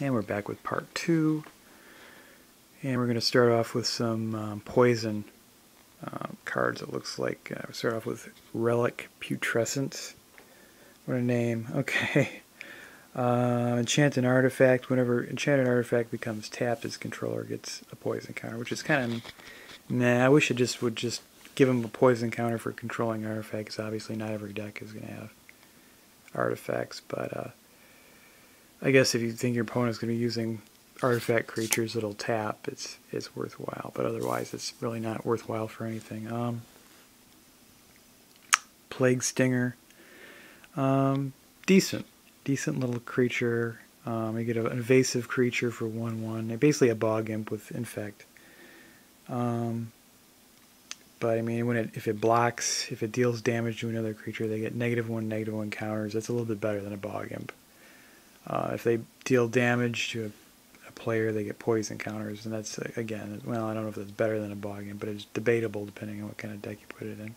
And we're back with part 2. And we're going to start off with some poison cards, it looks like. We start off with Relic Putrescence. What a name. Okay. Enchant an artifact. Whenever enchanted artifact becomes tapped, its controller gets a poison counter, which is kind of... Nah, I wish it just would just give him a poison counter for controlling artifacts. Obviously, not every deck is going to have artifacts, but I guess if you think your opponent's going to be using artifact creatures that'll tap, it's worthwhile. But otherwise, it's really not worthwhile for anything. Plague Stinger, decent little creature. You get an invasive creature for 1/1. Basically a bog imp with infect. But I mean, if it blocks, if it deals damage to another creature, they get -1/-1 counters. That's a little bit better than a bog imp. If they deal damage to a player, they get poison counters, and that's, again, well, I don't know if it's better than a bog imp, but it's debatable depending on what kind of deck you put it in.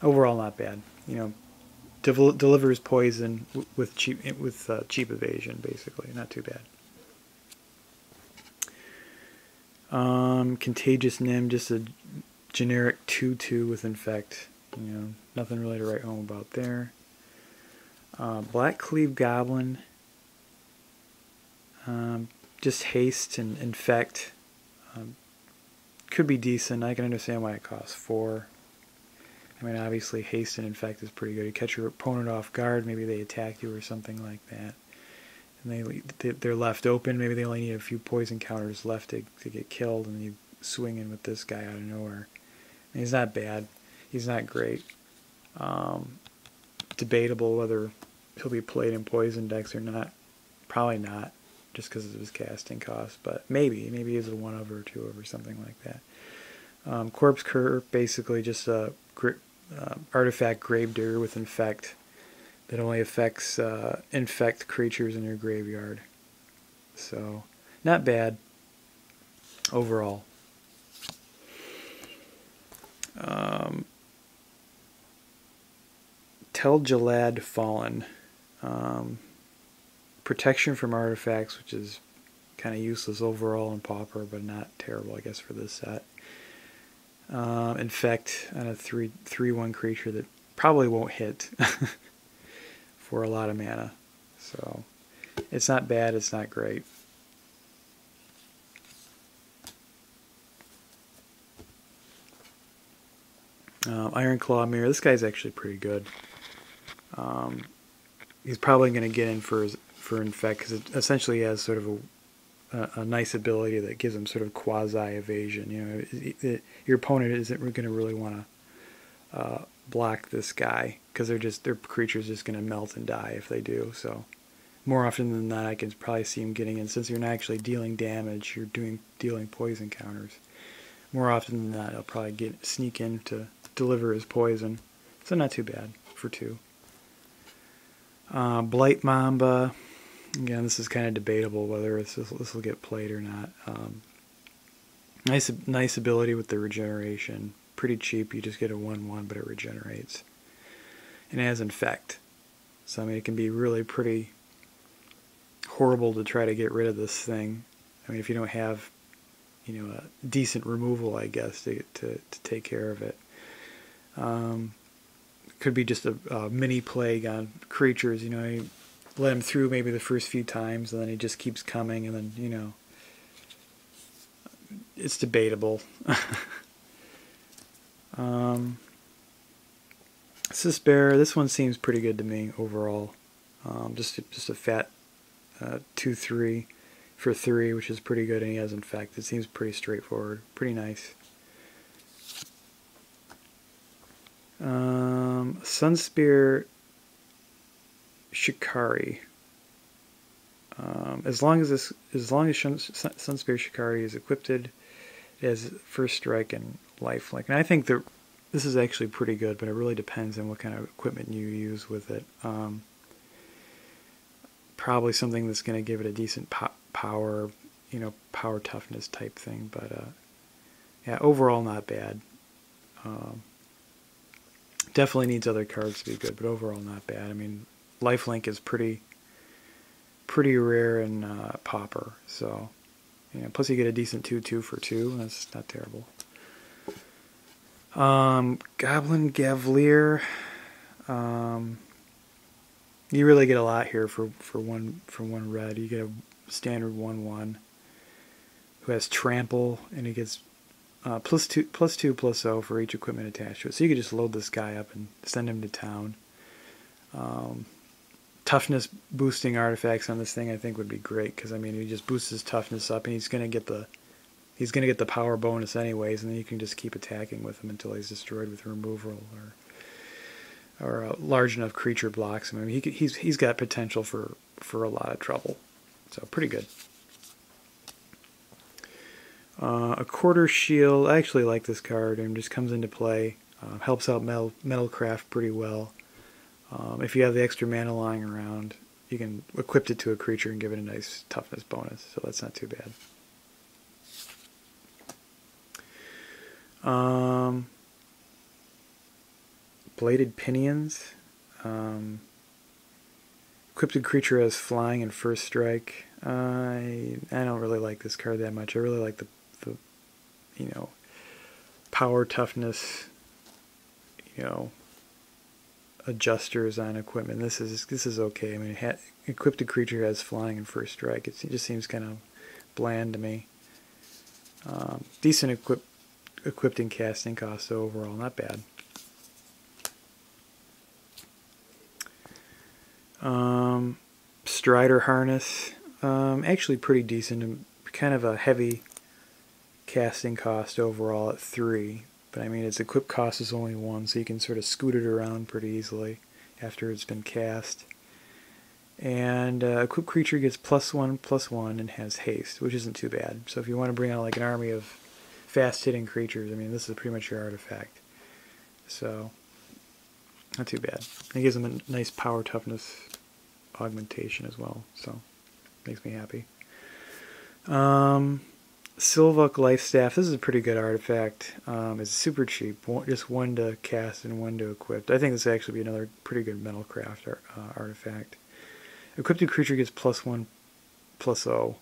Overall, not bad. You know, delivers poison with cheap evasion, basically. Not too bad. Contagious Nim, just a generic 2/2 with infect. You know, nothing really to write home about there. Black Cleave Goblin. Just haste and infect. Could be decent. I can understand why it costs 4. I mean, obviously, haste and infect is pretty good. You catch your opponent off guard. Maybe they attack you or something like that. And they're left open. Maybe they only need a few poison counters left to get killed, and you swing in with this guy out of nowhere. And he's not bad. He's not great. Debatable whether he'll be played in poison decks or not. Probably not, just because of his casting cost. But maybe he's a 1-of or 2-of or something like that. Corpse Cur, basically just a artifact Gravedigger with infect that only affects infect creatures in your graveyard. So, not bad overall. Tel Jalad Fallen. Protection from artifacts, which is kind of useless overall in Pauper, but not terrible, I guess, for this set. Infect on a 3/1 creature that probably won't hit for a lot of mana. So it's not bad, it's not great. Iron Claw Mirror, this guy's actually pretty good. He's probably going to get in for infect because it essentially has sort of a nice ability that gives him sort of quasi evasion. You know, your opponent isn't going to really want to block this guy because their creature's just going to melt and die if they do. So more often than not, I can probably see him getting in. Since you're not actually dealing damage, you're dealing poison counters. More often than not, he'll probably sneak in to deliver his poison. So not too bad for 2. Blight Mamba. Again, this is kind of debatable whether this will get played or not. Nice ability with the regeneration. Pretty cheap. You just get a 1/1, but it regenerates. And it has infect. So I mean, it can be really pretty horrible to try to get rid of this thing. I mean, if you don't have, you know, a decent removal, I guess, to take care of it. Could be just a mini plague on creatures. You know, you let him through maybe the first few times, and then he just keeps coming, and then, you know, it's debatable. Sisbear, this one seems pretty good to me overall. Just a fat 2/3 for 3, which is pretty good, and he has infect. It seems pretty straightforward, pretty nice. Sunspear Shikari. As long as Sunspear Shikari is equipped, it has first strike and lifelink. And I think this is actually pretty good, but it really depends on what kind of equipment you use with it. Probably something that's going to give it a decent power, you know, power toughness type thing. But yeah, overall not bad. Definitely needs other cards to be good, but overall not bad. I mean, lifelink is pretty pretty rare in Pauper. So, plus you get a decent 2/2 for 2. That's not terrible. Goblin Gavalier. You really get a lot here for one red. You get a standard 1/1 who has trample, and he gets +2/+0 for each equipment attached to it. So you could just load this guy up and send him to town. Toughness boosting artifacts on this thing I think would be great, because I mean he just boosts his toughness up, and he's gonna get the power bonus anyways, and then you can just keep attacking with him until he's destroyed with removal or large enough creature blocks. I mean he's got potential for a lot of trouble. So pretty good. A quarter shield. I actually like this card, and just comes into play. Helps out metalcraft pretty well. If you have the extra mana lying around, you can equip it to a creature and give it a nice toughness bonus, so that's not too bad. Bladed Pinions. Equipped creature has flying and first strike. I don't really like this card that much. I really like the power, toughness, adjusters on equipment. This is okay. I mean, equipped creature has flying and first strike. It just seems kind of bland to me. Decent equipped and casting cost, so overall not bad. Strider Harness, actually pretty decent, and kind of a heavy casting cost overall at 3, but I mean its equip cost is only 1, so you can sort of scoot it around pretty easily after it's been cast. And equipped creature gets +1/+1 and has haste, which isn't too bad. So if you want to bring out like an army of fast-hitting creatures, I mean this is pretty much your artifact. So not too bad. It gives them a nice power toughness augmentation as well, so makes me happy. Sylvok Lifestaff. This is a pretty good artifact. It's super cheap, just 1 to cast and 1 to equip. I think this would actually be another pretty good metalcraft artifact. Equipped creature gets +1/+0.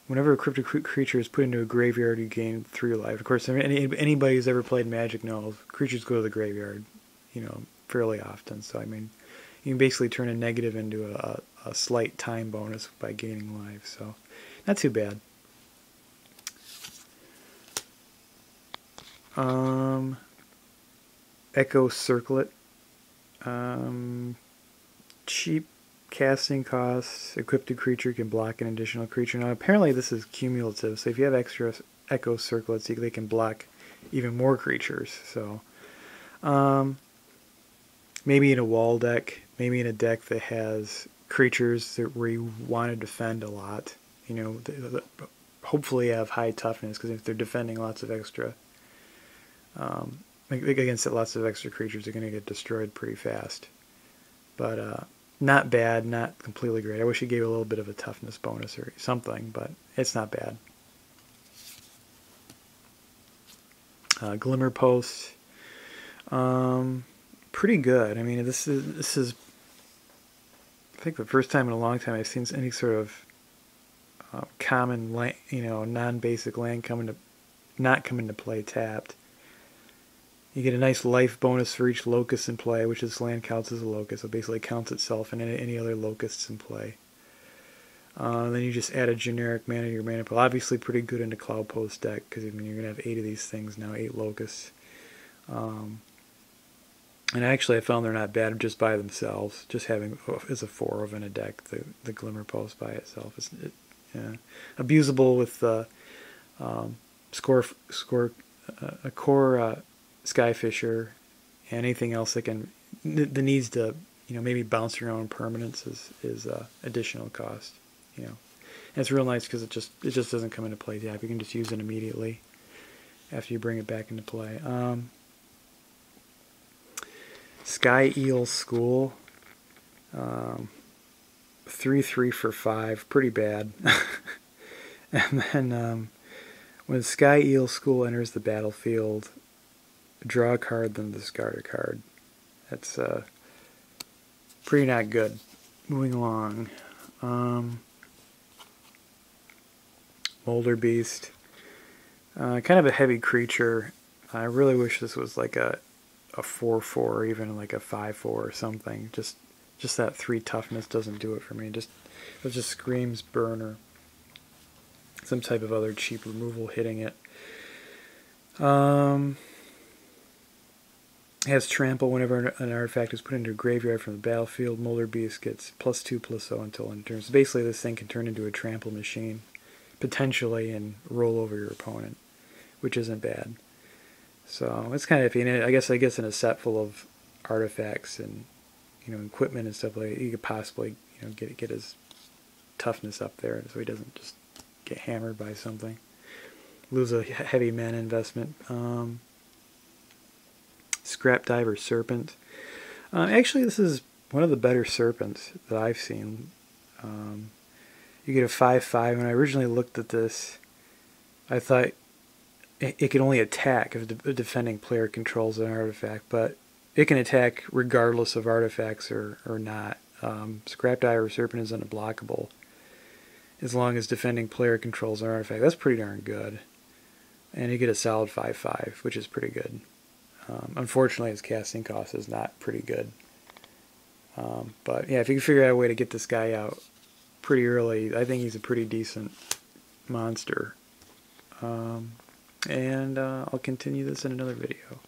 Whenever a equipped creature is put into a graveyard, you gain 3 life. Of course, anybody who's ever played Magic knows creatures go to the graveyard, fairly often. So I mean, you can basically turn a negative into a slight time bonus by gaining life. So not too bad. Echo Circlet. Cheap casting costs. Equipped creature can block an additional creature. Now apparently this is cumulative, so if you have extra Echo Circlets, they can block even more creatures. So maybe in a wall deck, maybe in a deck that has creatures where you want to defend a lot, hopefully have high toughness, because if they're defending lots of extra against lots of extra creatures, they're going to get destroyed pretty fast. But not bad, not completely great. I wish it gave a little bit of a toughness bonus or something, but it's not bad. Glimmer Post, pretty good. I mean, this is I think the first time in a long time I've seen any sort of common land, non-basic land not come into play tapped. You get a nice life bonus for each locust in play, which this land counts as a locust. So it basically counts itself and any other locusts in play. Then you just add a generic mana to your mana pool. Obviously pretty good in the Cloud Post deck, because I mean, you're going to have 8 of these things now, 8 locusts. And actually I found they're not bad just by themselves. Just having as a 4 of in a deck, the Glimmer Post by itself is abusable with the a core Skyfisher, and anything else that needs to maybe bounce your own permanents is additional cost. And it's real nice because it just doesn't come into play tap. You can just use it immediately after you bring it back into play. Sky Eel School, 3/3 for 5, pretty bad. And then when Sky Eel School enters the battlefield, draw a card, then discard a card. That's pretty not good. Moving along. Molder Beast. Kind of a heavy creature. I really wish this was like a 4/4 or even like a 5/4 or something. Just that 3 toughness doesn't do it for me. It just screams burner. Some type of other cheap removal hitting it. Has trample whenever an artifact is put into a graveyard from the battlefield. Molder Beast gets +2/+0 until end turn. So basically this thing can turn into a trample machine, potentially, and roll over your opponent, which isn't bad. So it's kind of iffy. And I guess in a set full of artifacts and equipment and stuff like that, you could possibly get his toughness up there so he doesn't just get hammered by something. Lose a heavy mana investment. Scrap Diver Serpent. Actually, this is one of the better serpents that I've seen. You get a 5/5. When I originally looked at this, I thought it can only attack if the defending player controls an artifact, but it can attack regardless of artifacts or not. Scrap Diver Serpent is unblockable as long as defending player controls an artifact. That's pretty darn good. And you get a solid 5/5, which is pretty good. Unfortunately, his casting cost is not pretty good. But yeah, if you can figure out a way to get this guy out pretty early, I think he's a pretty decent monster. And I'll continue this in another video.